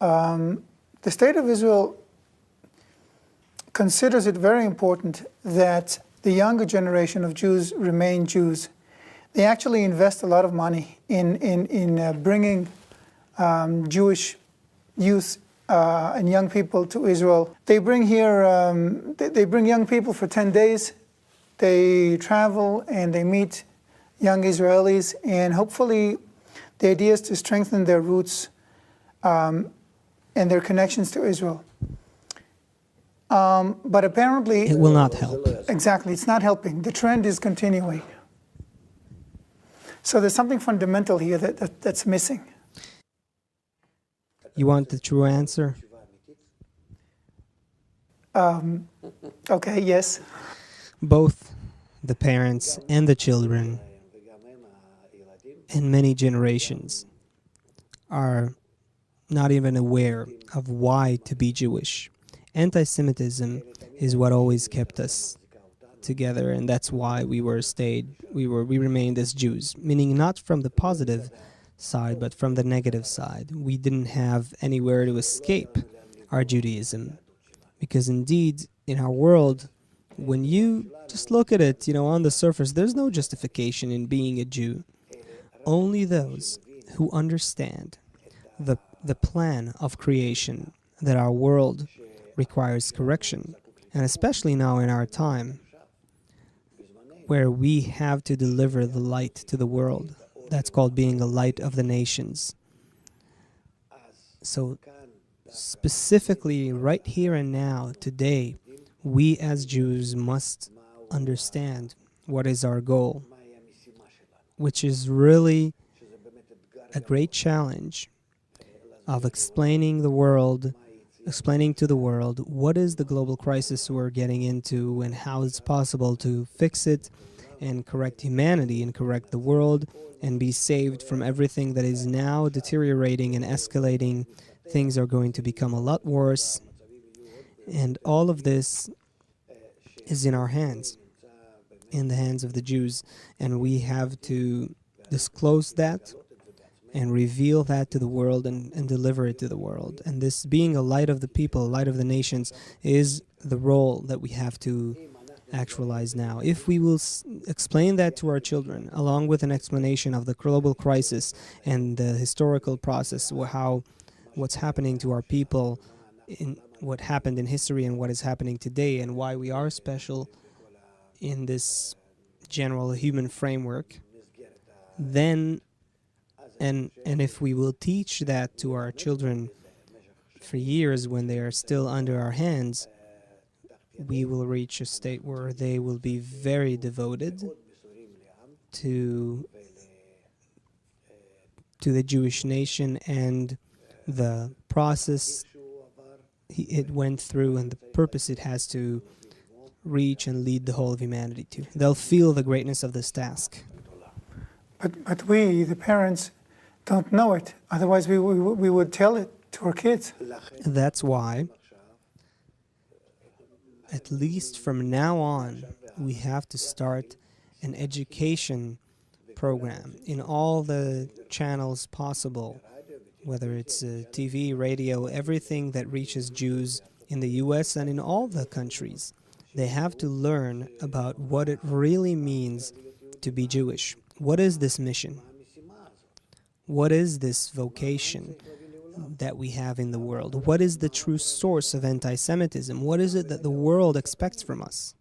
The State of Israel considers it very important that the younger generation of Jews remain Jews. They actually invest a lot of money in bringing Jewish youth and young people to Israel. They bring here, they bring young people for 10 days. They travel and they meet young Israelis, and hopefully the idea is to strengthen their roots and their connections to Israel. But apparently it will not help. Exactly, it's not helping. The trend is continuing. So there's something fundamental here that's missing. You want the true answer? Okay, yes. Both the parents and the children and many generations are not even aware of why to be Jewish. Anti-Semitism is what always kept us together, and that's why we remained as Jews, meaning not from the positive side, but from the negative side. We didn't have anywhere to escape our Judaism, because indeed, in our world, when you just look at it, on the surface, there's no justification in being a Jew. Only those who understand the plan of creation, that our world requires correction, and especially now in our time, where we have to deliver the light to the world. That's called being a light of the nations. So specifically right here and now, today, we as Jews must understand what is our goal, which is really a great challenge of explaining to the world what is the global crisis we're getting into and how it's possible to fix it and correct humanity and correct the world and be saved from everything that is now deteriorating and escalating. Things are going to become a lot worse, and all of this is in our hands, in the hands of the Jews, and we have to disclose that and reveal that to the world and deliver it to the world. And this being a light of the people, light of the nations, is the role that we have to actualize now. If we will explain that to our children, along with an explanation of the global crisis and the historical process, what's happening to our people, in what happened in history and what is happening today, and why we are special in this general human framework, then and if we will teach that to our children for years when they are still under our hands, we will reach a state where they will be very devoted to the Jewish nation and the process it went through and the purpose it has to reach and lead the whole of humanity to. They'll feel the greatness of this task. But we, the parents, don't know it. Otherwise, we would tell it to our kids. That's why, at least from now on, we have to start an education program in all the channels possible, whether it's TV, radio, everything that reaches Jews in the U.S. and in all the countries. They have to learn about what it really means to be Jewish. What is this mission? What is this vocation that we have in the world? What is the true source of anti-Semitism? What is it that the world expects from us?